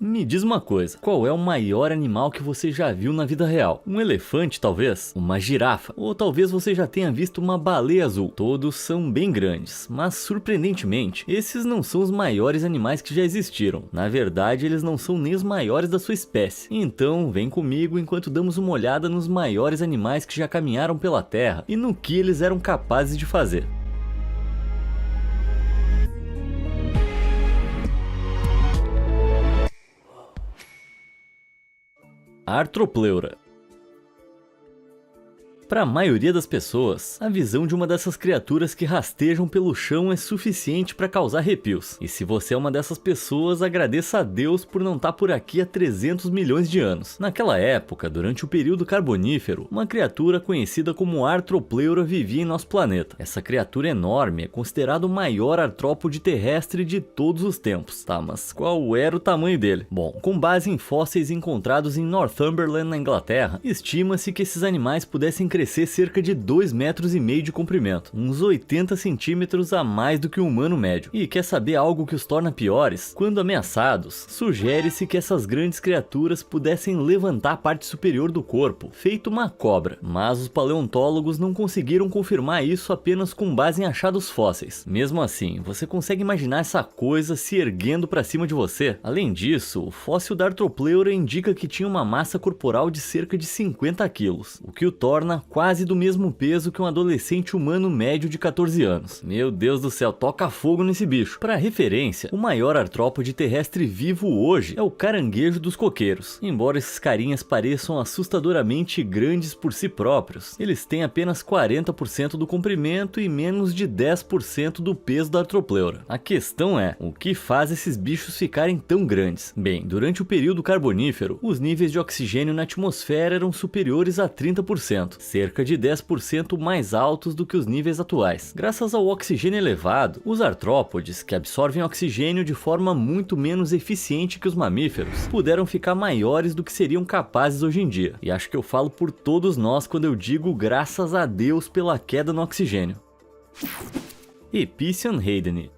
Me diz uma coisa, qual é o maior animal que você já viu na vida real? Um elefante, talvez? Uma girafa? Ou talvez você já tenha visto uma baleia azul? Todos são bem grandes, mas surpreendentemente, esses não são os maiores animais que já existiram. Na verdade, eles não são nem os maiores da sua espécie. Então, vem comigo enquanto damos uma olhada nos maiores animais que já caminharam pela Terra e no que eles eram capazes de fazer. Arthropleura. Para a maioria das pessoas, a visão de uma dessas criaturas que rastejam pelo chão é suficiente para causar arrepios. E se você é uma dessas pessoas, agradeça a Deus por não estar por aqui há 300 milhões de anos. Naquela época, durante o período carbonífero, uma criatura conhecida como Arthropleura vivia em nosso planeta. Essa criatura enorme é considerada o maior artrópode terrestre de todos os tempos. Tá, mas qual era o tamanho dele? Bom, com base em fósseis encontrados em Northumberland, na Inglaterra, estima-se que esses animais pudessem crescer cerca de 2,5 metros de comprimento, uns 80 centímetros a mais do que o humano médio. E quer saber algo que os torna piores? Quando ameaçados, sugere-se que essas grandes criaturas pudessem levantar a parte superior do corpo, feito uma cobra. Mas os paleontólogos não conseguiram confirmar isso apenas com base em achados fósseis. Mesmo assim, você consegue imaginar essa coisa se erguendo para cima de você? Além disso, o fóssil da Arthropleura indica que tinha uma massa corporal de cerca de 50 quilos, o que o torna quase do mesmo peso que um adolescente humano médio de 14 anos. Meu Deus do céu, toca fogo nesse bicho. Para referência, o maior artrópode terrestre vivo hoje é o caranguejo dos coqueiros. Embora esses carinhas pareçam assustadoramente grandes por si próprios, eles têm apenas 40% do comprimento e menos de 10% do peso da Arthropleura. A questão é, o que faz esses bichos ficarem tão grandes? Bem, durante o período carbonífero, os níveis de oxigênio na atmosfera eram superiores a 30%, cerca de 10% mais altos do que os níveis atuais. Graças ao oxigênio elevado, os artrópodes, que absorvem oxigênio de forma muito menos eficiente que os mamíferos, puderam ficar maiores do que seriam capazes hoje em dia. E acho que eu falo por todos nós quando eu digo graças a Deus pela queda no oxigênio. Epician haydeni.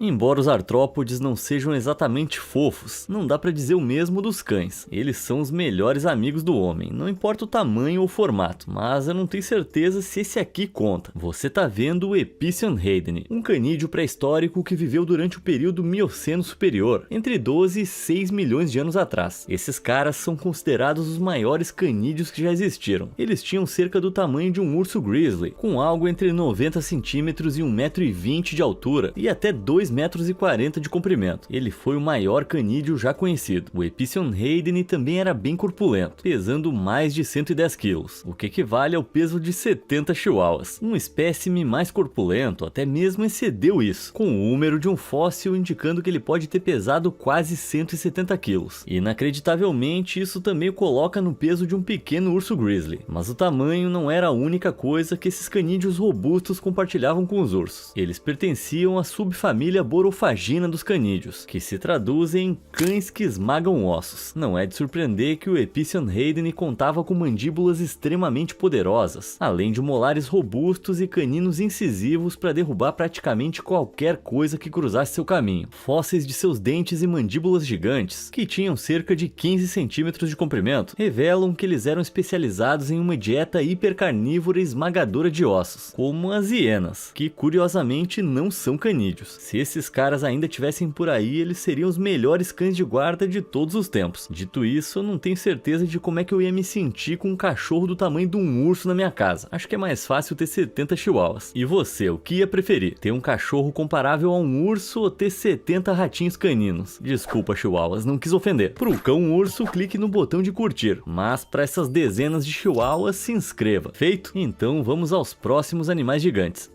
Embora os artrópodes não sejam exatamente fofos, não dá pra dizer o mesmo dos cães. Eles são os melhores amigos do homem, não importa o tamanho ou formato, mas eu não tenho certeza se esse aqui conta. Você tá vendo o Epician haydeni, um canídeo pré-histórico que viveu durante o período Mioceno superior, entre 12 e 6 milhões de anos atrás. Esses caras são considerados os maiores canídeos que já existiram. Eles tinham cerca do tamanho de um urso grizzly, com algo entre 90 centímetros e 1,20 m de altura e até 2,40 metros de comprimento. Ele foi o maior canídeo já conhecido. O Epician haydeni também era bem corpulento, pesando mais de 110 quilos, o que equivale ao peso de 70 chihuahuas. Um espécime mais corpulento até mesmo excedeu isso, com o número de um fóssil indicando que ele pode ter pesado quase 170 quilos. Inacreditavelmente, isso também o coloca no peso de um pequeno urso grizzly. Mas o tamanho não era a única coisa que esses canídeos robustos compartilhavam com os ursos. Eles pertenciam à subfamília borofagina dos canídeos, que se traduzem em cães que esmagam ossos. Não é de surpreender que o Epician haydeni contava com mandíbulas extremamente poderosas, além de molares robustos e caninos incisivos para derrubar praticamente qualquer coisa que cruzasse seu caminho. Fósseis de seus dentes e mandíbulas gigantes, que tinham cerca de 15 centímetros de comprimento, revelam que eles eram especializados em uma dieta hipercarnívora e esmagadora de ossos, como as hienas, que curiosamente não são canídeos. Se esses caras ainda tivessem por aí, eles seriam os melhores cães de guarda de todos os tempos. Dito isso, eu não tenho certeza de como é que eu ia me sentir com um cachorro do tamanho de um urso na minha casa. Acho que é mais fácil ter 70 chihuahuas. E você, o que ia preferir? Ter um cachorro comparável a um urso ou ter 70 ratinhos caninos? Desculpa, chihuahuas, não quis ofender. Pro cão urso, clique no botão de curtir. Mas para essas dezenas de chihuahuas, se inscreva. Feito? Então vamos aos próximos animais gigantes.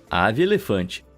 Ave elefante.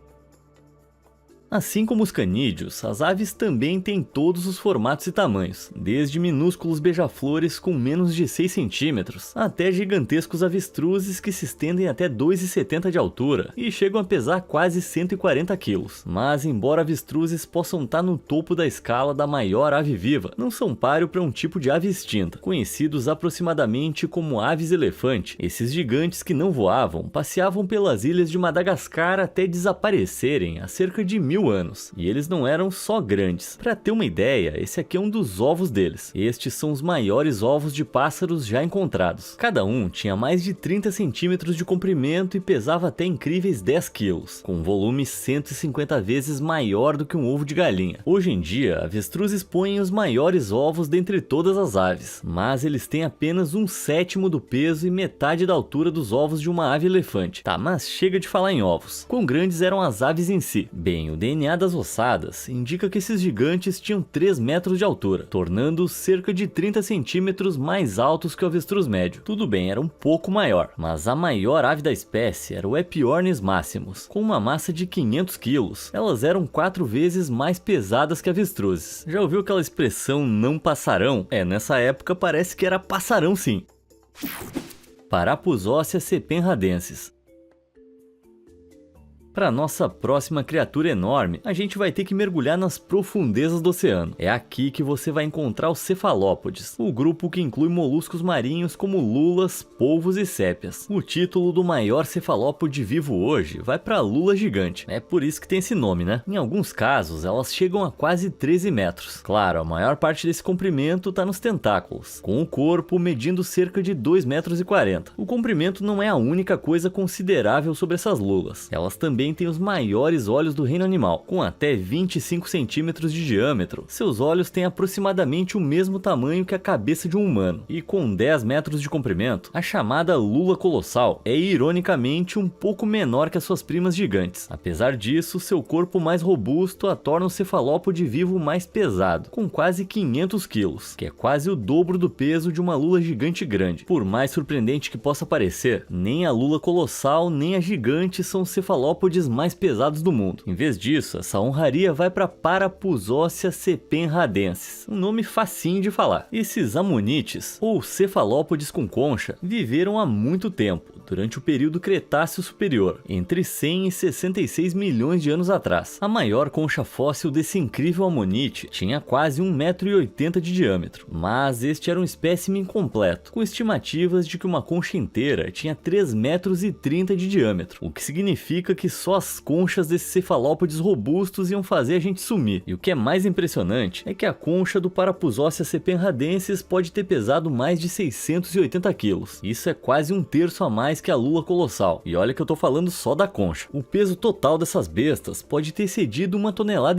Assim como os canídeos, as aves também têm todos os formatos e tamanhos, desde minúsculos beija-flores com menos de 6 centímetros, até gigantescos avestruzes que se estendem até 2,70 de altura e chegam a pesar quase 140 quilos. Mas embora avestruzes possam estar no topo da escala da maior ave viva, não são páreo para um tipo de ave extinta, conhecidos aproximadamente como aves elefante. Esses gigantes que não voavam passeavam pelas ilhas de Madagascar até desaparecerem há cerca de 1000 1000 anos. E eles não eram só grandes. Para ter uma ideia, esse aqui é um dos ovos deles. Estes são os maiores ovos de pássaros já encontrados. Cada um tinha mais de 30 centímetros de comprimento e pesava até incríveis 10 quilos, com um volume 150 vezes maior do que um ovo de galinha. Hoje em dia, avestruzes põem os maiores ovos dentre todas as aves, mas eles têm apenas 1/7 do peso e metade da altura dos ovos de uma ave elefante. Tá, mas chega de falar em ovos. Quão grandes eram as aves em si? Bem, o DNA das ossadas indica que esses gigantes tinham 3 metros de altura, tornando-os cerca de 30 centímetros mais altos que o avestruz médio. Tudo bem, era um pouco maior, mas a maior ave da espécie era o Epiornis maximus, com uma massa de 500 quilos. Elas eram 4 vezes mais pesadas que avestruzes. Já ouviu aquela expressão não passarão? Nessa época parece que era passarão sim. Parapusócea sepenradensis. Para nossa próxima criatura enorme, a gente vai ter que mergulhar nas profundezas do oceano. É aqui que você vai encontrar os cefalópodes, o grupo que inclui moluscos marinhos como lulas, polvos e sépias. O título do maior cefalópode vivo hoje vai para a lula gigante. É por isso que tem esse nome, né? Em alguns casos, elas chegam a quase 13 metros. Claro, a maior parte desse comprimento está nos tentáculos, com o corpo medindo cerca de 2,40 metros. O comprimento não é a única coisa considerável sobre essas lulas. Elas também têm os maiores olhos do reino animal, com até 25 centímetros de diâmetro. Seus olhos têm aproximadamente o mesmo tamanho que a cabeça de um humano, e com 10 metros de comprimento, a chamada lula colossal é ironicamente um pouco menor que as suas primas gigantes. Apesar disso, seu corpo mais robusto a torna o cefalópode vivo mais pesado, com quase 500 quilos, que é quase o dobro do peso de uma lula gigante grande. Por mais surpreendente que possa parecer, nem a lula colossal nem a gigante são cefalópodes mais pesados do mundo. Em vez disso, essa honraria vai para Parapusócea sepenradensis, um nome facinho de falar. Esses amonites, ou cefalópodes com concha, viveram há muito tempo, durante o período Cretáceo Superior, entre 100 e 66 milhões de anos atrás. A maior concha fóssil desse incrível amonite tinha quase 1,80 m de diâmetro, mas este era um espécime incompleto, com estimativas de que uma concha inteira tinha 3,30 metros de diâmetro, o que significa que só as conchas desses cefalópodes robustos iam fazer a gente sumir. E o que é mais impressionante é que a concha do Parapusócea sepenradensis pode ter pesado mais de 680 quilos. Isso é quase 1/3 a mais que a lula colossal. E olha que eu tô falando só da concha. O peso total dessas bestas pode ter excedido 1,5 toneladas.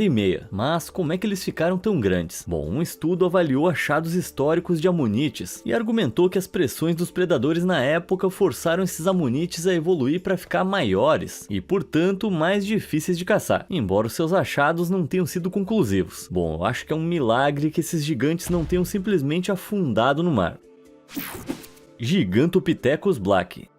Mas como é que eles ficaram tão grandes? Bom, um estudo avaliou achados históricos de amonites e argumentou que as pressões dos predadores na época forçaram esses amonites a evoluir para ficar maiores e, portanto, mais difíceis de caçar, embora os seus achados não tenham sido conclusivos. Bom, eu acho que é um milagre que esses gigantes não tenham simplesmente afundado no mar. Gigantopithecus blacki.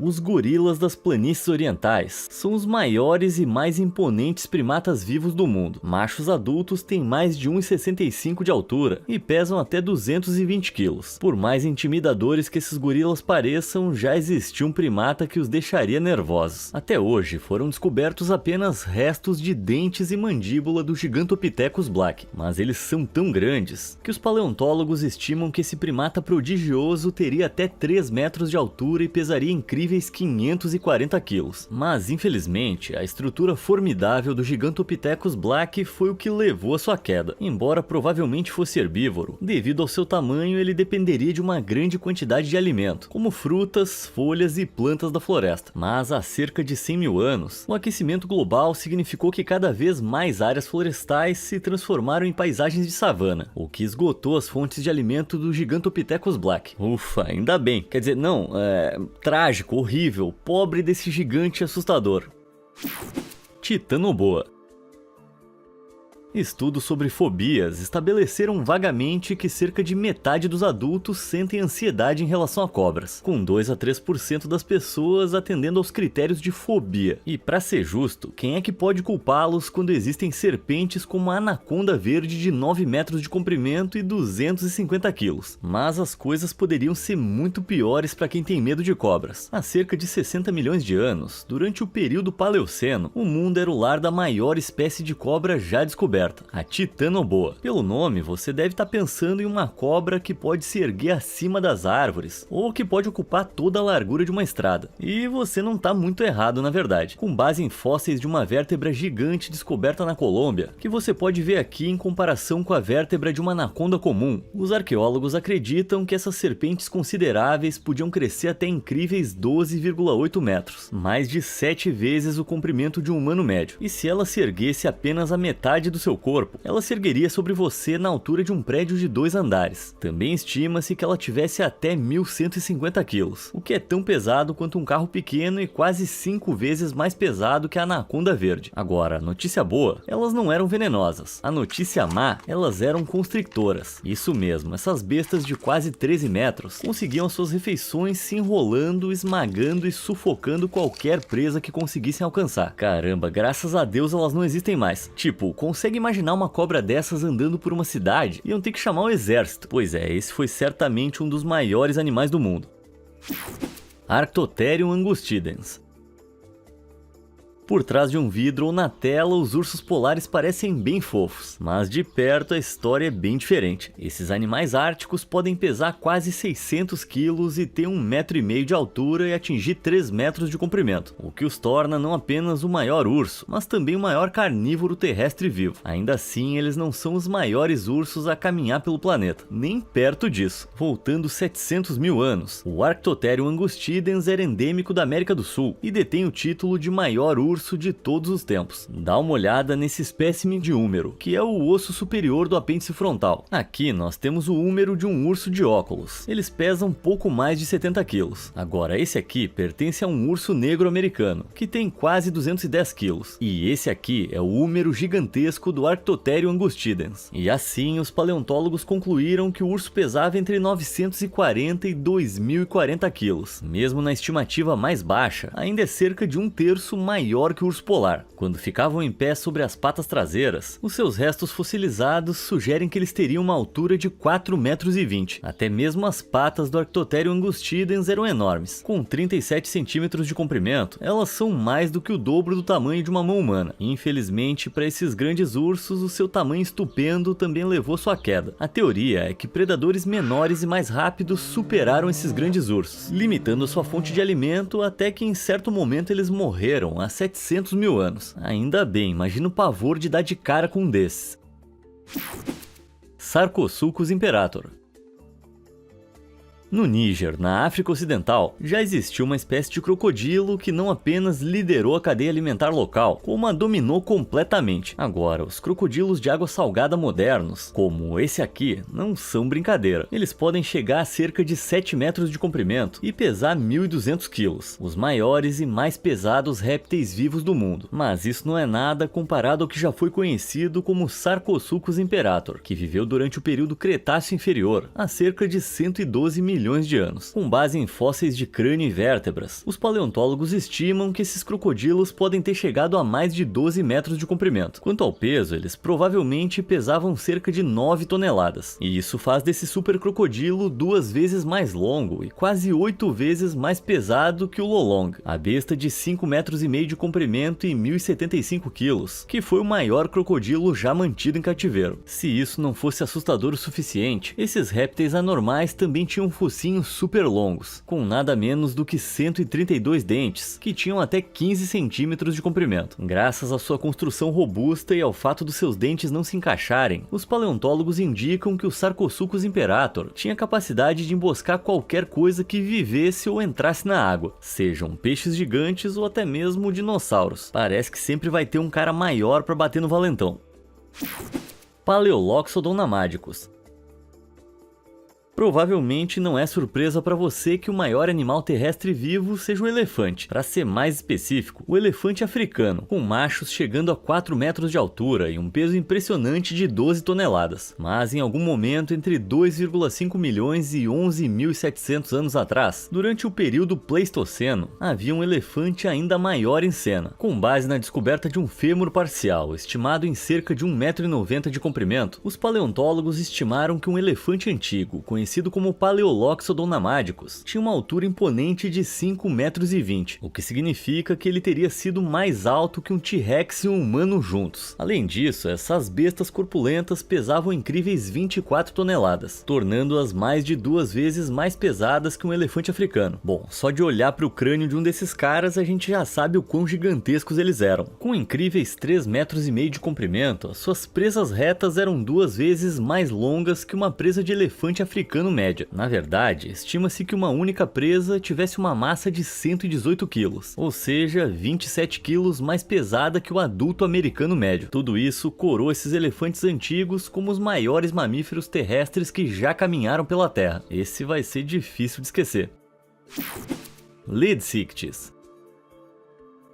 Os gorilas das planícies orientais são os maiores e mais imponentes primatas vivos do mundo. Machos adultos têm mais de 1,65 m de altura e pesam até 220 quilos. Por mais intimidadores que esses gorilas pareçam, já existia um primata que os deixaria nervosos. Até hoje foram descobertos apenas restos de dentes e mandíbula do Gigantopithecus blacki, mas eles são tão grandes que os paleontólogos estimam que esse primata prodigioso teria até 3 metros de altura e pesaria incríveis 540 quilos. Mas, infelizmente, a estrutura formidável do Gigantopithecus blacki foi o que levou a sua queda. Embora provavelmente fosse herbívoro, devido ao seu tamanho ele dependeria de uma grande quantidade de alimento, como frutas, folhas e plantas da floresta. Mas há cerca de 100 mil anos, o aquecimento global significou que cada vez mais áreas florestais se transformaram em paisagens de savana, o que esgotou as fontes de alimento do Gigantopithecus blacki. Ufa, ainda bem. Quer dizer, não, trágico, horrível, pobre desse gigante assustador. Titanoboa. Estudos sobre fobias estabeleceram vagamente que cerca de metade dos adultos sentem ansiedade em relação a cobras, com 2 a 3% das pessoas atendendo aos critérios de fobia. E para ser justo, quem é que pode culpá-los quando existem serpentes como a anaconda verde de 9 metros de comprimento e 250 quilos? Mas as coisas poderiam ser muito piores para quem tem medo de cobras. Há cerca de 60 milhões de anos, durante o período Paleoceno, o mundo era o lar da maior espécie de cobra já descoberta. descoberta, a Titanoboa. Pelo nome, você deve estar pensando em uma cobra que pode se erguer acima das árvores, ou que pode ocupar toda a largura de uma estrada. E você não está muito errado, na verdade. Com base em fósseis de uma vértebra gigante descoberta na Colômbia, que você pode ver aqui em comparação com a vértebra de uma anaconda comum, os arqueólogos acreditam que essas serpentes consideráveis podiam crescer até incríveis 12,8 metros, mais de 7 vezes o comprimento de um humano médio. E se ela se erguesse apenas a metade do seu corpo, ela se ergueria sobre você na altura de um prédio de 2 andares. Também estima-se que ela tivesse até 1.150 quilos, o que é tão pesado quanto um carro pequeno e quase 5 vezes mais pesado que a anaconda verde. Agora, notícia boa, elas não eram venenosas. A notícia má, elas eram constrictoras. Isso mesmo, essas bestas de quase 13 metros conseguiam suas refeições se enrolando, esmagando e sufocando qualquer presa que conseguissem alcançar. Caramba, graças a Deus elas não existem mais. Tipo, consegue imaginar uma cobra dessas andando por uma cidade? Iam ter que chamar o exército. Pois é, esse foi certamente um dos maiores animais do mundo. Arctotherium angustidens. Por trás de um vidro ou na tela, os ursos polares parecem bem fofos, mas de perto a história é bem diferente. Esses animais árticos podem pesar quase 600 quilos e ter 1,5 metro de altura e atingir 3 metros de comprimento, o que os torna não apenas o maior urso, mas também o maior carnívoro terrestre vivo. Ainda assim, eles não são os maiores ursos a caminhar pelo planeta, nem perto disso. Voltando 700 mil anos, o Arctotherium angustidens era endêmico da América do Sul e detém o título de maior urso de todos os tempos. Dá uma olhada nesse espécime de húmero, que é o osso superior do apêndice frontal. Aqui nós temos o húmero de um urso de óculos. Eles pesam pouco mais de 70 quilos. Agora esse aqui pertence a um urso negro americano, que tem quase 210 quilos. E esse aqui é o húmero gigantesco do Arctotherium angustidens. E assim os paleontólogos concluíram que o urso pesava entre 940 e 2040 quilos. Mesmo na estimativa mais baixa, ainda é cerca de 1/3 maior que o urso polar. Quando ficavam em pé sobre as patas traseiras, os seus restos fossilizados sugerem que eles teriam uma altura de 4,20 metros. Até mesmo as patas do Arctotherium angustidens eram enormes. Com 37 centímetros de comprimento, elas são mais do que o dobro do tamanho de uma mão humana. Infelizmente, para esses grandes ursos, o seu tamanho estupendo também levou sua queda. A teoria é que predadores menores e mais rápidos superaram esses grandes ursos, limitando a sua fonte de alimento até que em certo momento eles morreram há 700 mil anos. Ainda bem, imagina o pavor de dar de cara com um desses. Sarcosuchus imperator. No Níger, na África Ocidental, já existiu uma espécie de crocodilo que não apenas liderou a cadeia alimentar local, como a dominou completamente. Agora, os crocodilos de água salgada modernos, como esse aqui, não são brincadeira. Eles podem chegar a cerca de 7 metros de comprimento e pesar 1.200 quilos, os maiores e mais pesados répteis vivos do mundo. Mas isso não é nada comparado ao que já foi conhecido como Sarcosuchus imperator, que viveu durante o período Cretáceo Inferior, há cerca de 112 milhões de anos. Com base em fósseis de crânio e vértebras, os paleontólogos estimam que esses crocodilos podem ter chegado a mais de 12 metros de comprimento. Quanto ao peso, eles provavelmente pesavam cerca de 9 toneladas. E isso faz desse super crocodilo 2 vezes mais longo e quase 8 vezes mais pesado que o Lolong, a besta de 5,5 metros de comprimento e 1.075 quilos, que foi o maior crocodilo já mantido em cativeiro. Se isso não fosse assustador o suficiente, esses répteis anormais também tinham focinhos super longos, com nada menos do que 132 dentes, que tinham até 15 centímetros de comprimento. Graças à sua construção robusta e ao fato dos seus dentes não se encaixarem, os paleontólogos indicam que o Sarcosuchus imperator tinha capacidade de emboscar qualquer coisa que vivesse ou entrasse na água, sejam peixes gigantes ou até mesmo dinossauros. Parece que sempre vai ter um cara maior para bater no valentão. Paleoloxodon namáticos. Provavelmente não é surpresa para você que o maior animal terrestre vivo seja o elefante. Para ser mais específico, o elefante africano, com machos chegando a 4 metros de altura e um peso impressionante de 12 toneladas. Mas em algum momento entre 2,5 milhões e 11.700 anos atrás, durante o período Pleistoceno, havia um elefante ainda maior em cena. Com base na descoberta de um fêmur parcial, estimado em cerca de 1,90 m de comprimento, os paleontólogos estimaram que um elefante antigo, conhecido conhecido como Paleoloxodon namadicus, tinha uma altura imponente de 5,20 metros, o que significa que ele teria sido mais alto que um T-Rex e um humano juntos. Além disso, essas bestas corpulentas pesavam incríveis 24 toneladas, tornando-as mais de 2 vezes mais pesadas que um elefante africano. Bom, só de olhar para o crânio de um desses caras a gente já sabe o quão gigantescos eles eram. Com incríveis 3,5 metros de comprimento, as suas presas retas eram 2 vezes mais longas que uma presa de elefante africano média. Na verdade, estima-se que uma única presa tivesse uma massa de 118 quilos, ou seja, 27 quilos mais pesada que o adulto americano médio. Tudo isso coroa esses elefantes antigos como os maiores mamíferos terrestres que já caminharam pela Terra. Esse vai ser difícil de esquecer. Leadsichthys.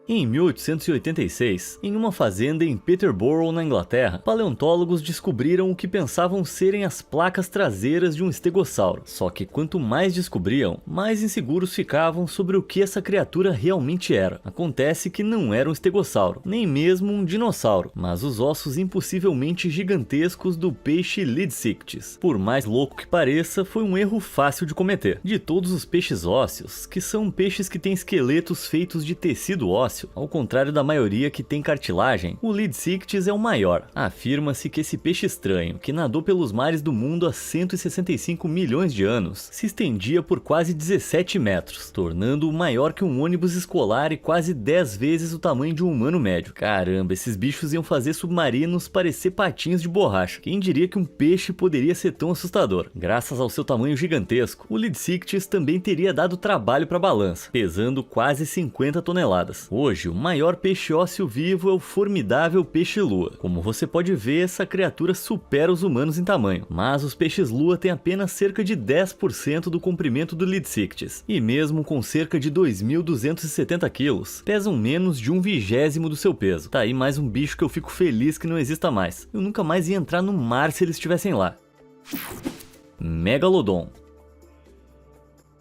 Em 1886, em uma fazenda em Peterborough, na Inglaterra, paleontólogos descobriram o que pensavam serem as placas traseiras de um estegossauro. Só que quanto mais descobriam, mais inseguros ficavam sobre o que essa criatura realmente era. Acontece que não era um estegossauro, nem mesmo um dinossauro, mas os ossos impossivelmente gigantescos do peixe Leadsichthys. Por mais louco que pareça, foi um erro fácil de cometer. De todos os peixes ósseos, que são peixes que têm esqueletos feitos de tecido ósseo, ao contrário da maioria que tem cartilagem, o Leadsichthys é o maior. Afirma-se que esse peixe estranho, que nadou pelos mares do mundo há 165 milhões de anos, se estendia por quase 17 metros, tornando-o maior que um ônibus escolar e quase 10 vezes o tamanho de um humano médio. Caramba, esses bichos iam fazer submarinos parecer patinhos de borracha. Quem diria que um peixe poderia ser tão assustador? Graças ao seu tamanho gigantesco, o Leadsichthys também teria dado trabalho para a balança, pesando quase 50 toneladas. Hoje, o maior peixe ósseo vivo é o formidável peixe-lua. Como você pode ver, essa criatura supera os humanos em tamanho, mas os peixes-lua têm apenas cerca de 10% do comprimento do Leadsichthys, e mesmo com cerca de 2.270 quilos, pesam menos de 1/20 do seu peso. Tá aí mais um bicho que eu fico feliz que não exista mais. Eu nunca mais ia entrar no mar se eles estivessem lá. Megalodon.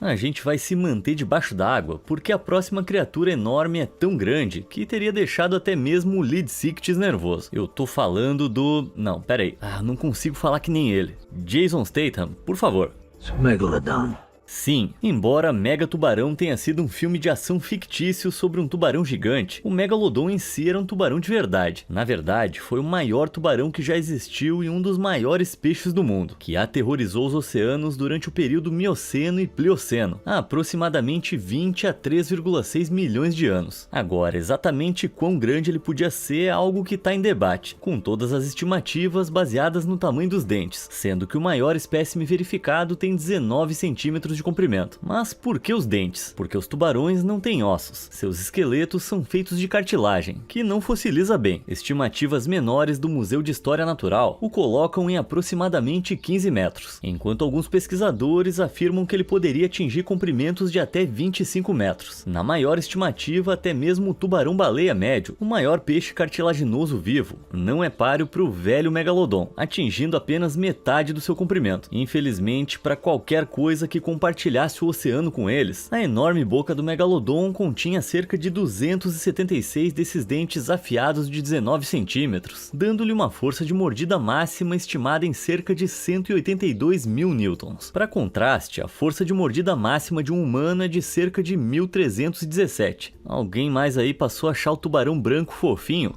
A gente vai se manter debaixo d'água, porque a próxima criatura enorme é tão grande que teria deixado até mesmo o Leadsichthys nervoso. Eu tô falando do... Não, peraí. Não consigo falar que nem ele. Jason Statham, por favor. Megalodon. Sim, embora Mega Tubarão tenha sido um filme de ação fictício sobre um tubarão gigante, o Megalodon em si era um tubarão de verdade. Na verdade, foi o maior tubarão que já existiu e um dos maiores peixes do mundo, que aterrorizou os oceanos durante o período Mioceno e Plioceno, há aproximadamente 20 a 3,6 milhões de anos. Agora, exatamente quão grande ele podia ser é algo que está em debate, com todas as estimativas baseadas no tamanho dos dentes, sendo que o maior espécime verificado tem 19 centímetros de comprimento. Mas por que os dentes? Porque os tubarões não têm ossos. Seus esqueletos são feitos de cartilagem, que não fossiliza bem. Estimativas menores do Museu de História Natural o colocam em aproximadamente 15 metros, enquanto alguns pesquisadores afirmam que ele poderia atingir comprimentos de até 25 metros. Na maior estimativa, até mesmo o tubarão-baleia médio, o maior peixe cartilaginoso vivo, não é páreo para o velho Megalodon, atingindo apenas metade do seu comprimento. Infelizmente, para qualquer coisa que compartilhasse o oceano com eles, a enorme boca do Megalodon continha cerca de 276 desses dentes afiados de 19 centímetros, dando-lhe uma força de mordida máxima estimada em cerca de 182 mil newtons. Para contraste, a força de mordida máxima de um humano é de cerca de 1.317. Alguém mais aí passou a achar o tubarão branco fofinho?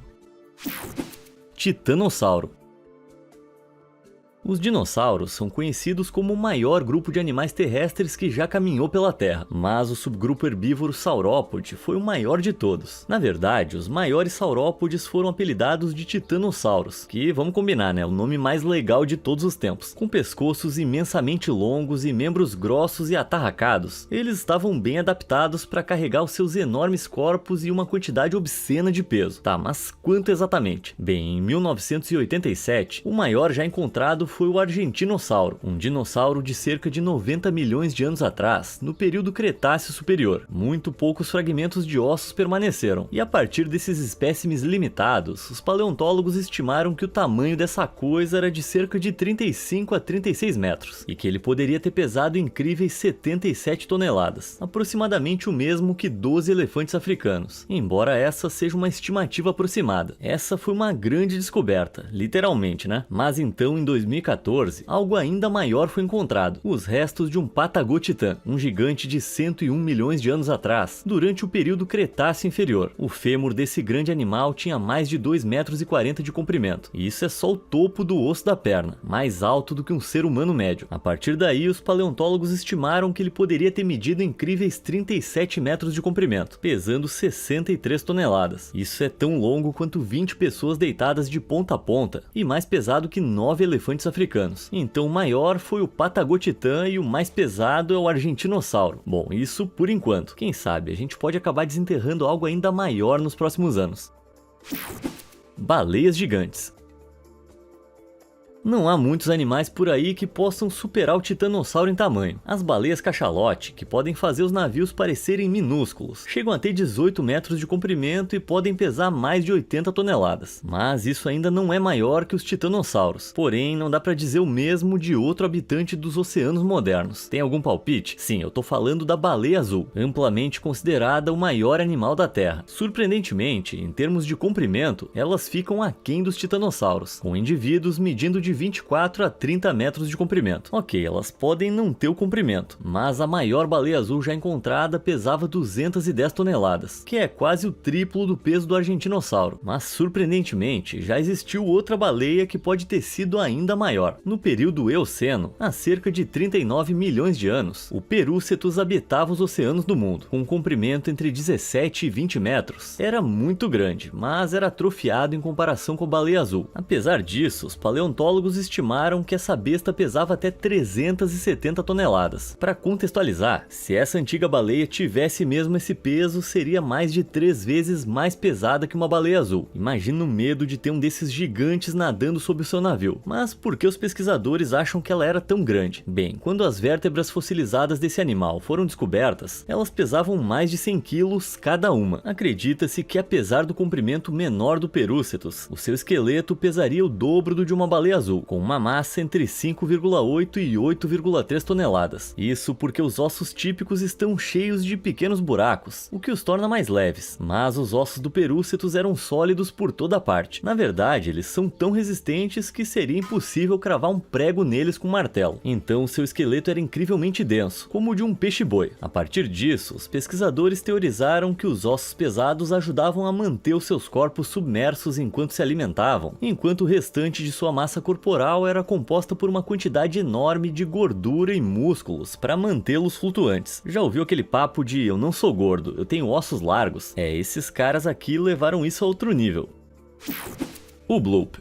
Titanossauro. Os dinossauros são conhecidos como o maior grupo de animais terrestres que já caminhou pela Terra, mas o subgrupo herbívoro Saurópode foi o maior de todos. Na verdade, os maiores saurópodes foram apelidados de titanossauros, que, vamos combinar, né, é o nome mais legal de todos os tempos. Com pescoços imensamente longos e membros grossos e atarracados, eles estavam bem adaptados para carregar os seus enormes corpos e uma quantidade obscena de peso. Tá, mas quanto exatamente? Bem, em 1987, o maior já encontrado foi o Argentinossauro, um dinossauro de cerca de 90 milhões de anos atrás, no período Cretáceo Superior. Muito poucos fragmentos de ossos permaneceram, e a partir desses espécimes limitados, os paleontólogos estimaram que o tamanho dessa coisa era de cerca de 35 a 36 metros, e que ele poderia ter pesado incríveis 77 toneladas, aproximadamente o mesmo que 12 elefantes africanos, embora essa seja uma estimativa aproximada. Essa foi uma grande descoberta, literalmente, né? Mas então, em 2014, 2014, algo ainda maior foi encontrado: os restos de um patagotitã, um gigante de 101 milhões de anos atrás, durante o período Cretáceo inferior. O fêmur desse grande animal tinha mais de 2,40 metros de comprimento, e isso é só o topo do osso da perna, mais alto do que um ser humano médio. A partir daí, os paleontólogos estimaram que ele poderia ter medido incríveis 37 metros de comprimento, pesando 63 toneladas. Isso é tão longo quanto 20 pessoas deitadas de ponta a ponta, e mais pesado que 9 elefantes africanos. Então o maior foi o patagotitã e o mais pesado é o argentinossauro. Bom, isso por enquanto. Quem sabe a gente pode acabar desenterrando algo ainda maior nos próximos anos. Baleias gigantes. Não há muitos animais por aí que possam superar o titanossauro em tamanho. As baleias cachalote, que podem fazer os navios parecerem minúsculos, chegam a ter 18 metros de comprimento e podem pesar mais de 80 toneladas. Mas isso ainda não é maior que os titanossauros. Porém, não dá pra dizer o mesmo de outro habitante dos oceanos modernos. Tem algum palpite? Sim, eu tô falando da baleia azul, amplamente considerada o maior animal da Terra. Surpreendentemente, em termos de comprimento, elas ficam aquém dos titanossauros, com indivíduos medindo de 24 a 30 metros de comprimento. Ok, elas podem não ter o comprimento, mas a maior baleia azul já encontrada pesava 210 toneladas, que é quase o triplo do peso do argentinossauro. Mas surpreendentemente, já existiu outra baleia que pode ter sido ainda maior. No período Eoceno, há cerca de 39 milhões de anos, o Perúcetus habitava os oceanos do mundo, com um comprimento entre 17 e 20 metros. Era muito grande, mas era atrofiado em comparação com a baleia azul. Apesar disso, os paleontólogos estimaram que essa besta pesava até 370 toneladas. Para contextualizar, se essa antiga baleia tivesse mesmo esse peso, seria mais de 3 vezes mais pesada que uma baleia azul. Imagina o medo de ter um desses gigantes nadando sob o seu navio. Mas por que os pesquisadores acham que ela era tão grande? Bem, quando as vértebras fossilizadas desse animal foram descobertas, elas pesavam mais de 100 quilos cada uma. Acredita-se que, apesar do comprimento menor do Perúcetus, o seu esqueleto pesaria o dobro do de uma baleia azul, com uma massa entre 5,8 e 8,3 toneladas. Isso porque os ossos típicos estão cheios de pequenos buracos, o que os torna mais leves, mas os ossos do Perúcetus eram sólidos por toda parte. Na verdade, eles são tão resistentes que seria impossível cravar um prego neles com um martelo. Então seu esqueleto era incrivelmente denso, como o de um peixe-boi. A partir disso, os pesquisadores teorizaram que os ossos pesados ajudavam a manter os seus corpos submersos enquanto se alimentavam, enquanto o restante de sua massa corporal era composta por uma quantidade enorme de gordura e músculos para mantê-los flutuantes. Já ouviu aquele papo de eu não sou gordo, eu tenho ossos largos? Esses caras aqui levaram isso a outro nível. O Bloop.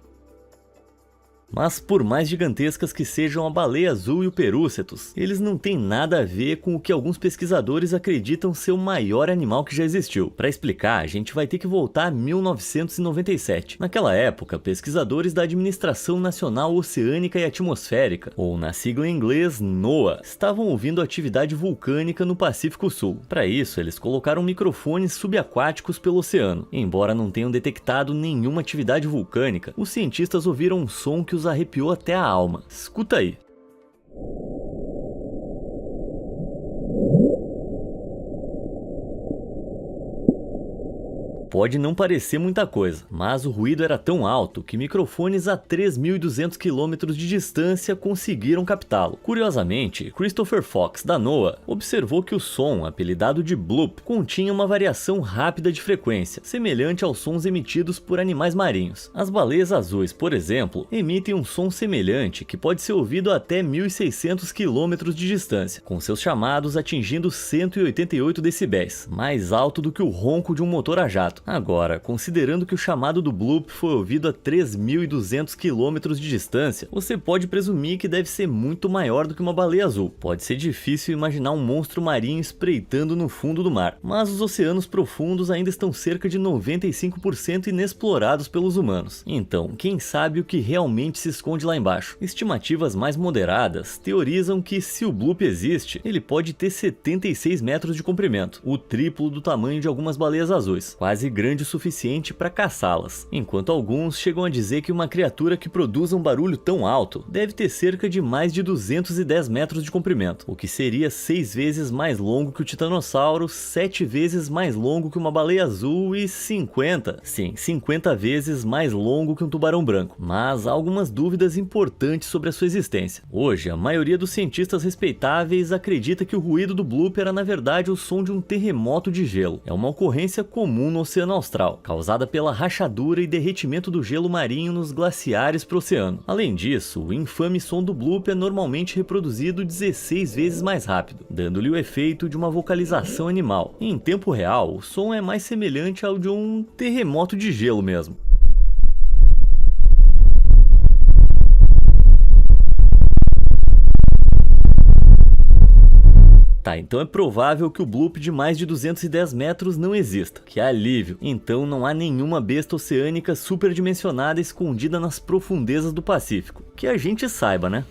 Mas por mais gigantescas que sejam a baleia azul e o Perúcetus, eles não têm nada a ver com o que alguns pesquisadores acreditam ser o maior animal que já existiu. Para explicar, a gente vai ter que voltar a 1997. Naquela época, pesquisadores da Administração Nacional Oceânica e Atmosférica, ou na sigla em inglês NOAA, estavam ouvindo atividade vulcânica no Pacífico Sul. Para isso, eles colocaram microfones subaquáticos pelo oceano. Embora não tenham detectado nenhuma atividade vulcânica, os cientistas ouviram um som que os arrepiou até a alma. Escuta aí. Pode não parecer muita coisa, mas o ruído era tão alto que microfones a 3.200 km de distância conseguiram captá-lo. Curiosamente, Christopher Fox, da NOAA, observou que o som, apelidado de bloop, continha uma variação rápida de frequência, semelhante aos sons emitidos por animais marinhos. As baleias azuis, por exemplo, emitem um som semelhante que pode ser ouvido a até 1.600 km de distância, com seus chamados atingindo 188 decibéis, mais alto do que o ronco de um motor a jato. Agora, considerando que o chamado do bloop foi ouvido a 3.200 km de distância, você pode presumir que deve ser muito maior do que uma baleia azul. Pode ser difícil imaginar um monstro marinho espreitando no fundo do mar, mas os oceanos profundos ainda estão cerca de 95% inexplorados pelos humanos. Então, quem sabe o que realmente se esconde lá embaixo? Estimativas mais moderadas teorizam que, se o bloop existe, ele pode ter 76 metros de comprimento, o triplo do tamanho de algumas baleias azuis, quase grande o suficiente para caçá-las, enquanto alguns chegam a dizer que uma criatura que produza um barulho tão alto deve ter cerca de mais de 210 metros de comprimento, o que seria 6 vezes mais longo que o titanossauro, 7 vezes mais longo que uma baleia azul e 50 vezes mais longo que um tubarão branco. Mas há algumas dúvidas importantes sobre a sua existência. Hoje, a maioria dos cientistas respeitáveis acredita que o ruído do bloop era na verdade o som de um terremoto de gelo. É uma ocorrência comum no Oceano Austral, causada pela rachadura e derretimento do gelo marinho nos glaciares para o oceano. Além disso, o infame som do bloop é normalmente reproduzido 16 vezes mais rápido, dando-lhe o efeito de uma vocalização animal. Em tempo real, o som é mais semelhante ao de um terremoto de gelo mesmo. Tá, então é provável que o bloop de mais de 210 metros não exista. Que alívio! Então não há nenhuma besta oceânica superdimensionada escondida nas profundezas do Pacífico. Que a gente saiba, né?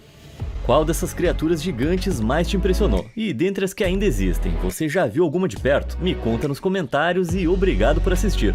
Qual dessas criaturas gigantes mais te impressionou? E dentre as que ainda existem, você já viu alguma de perto? Me conta nos comentários e obrigado por assistir.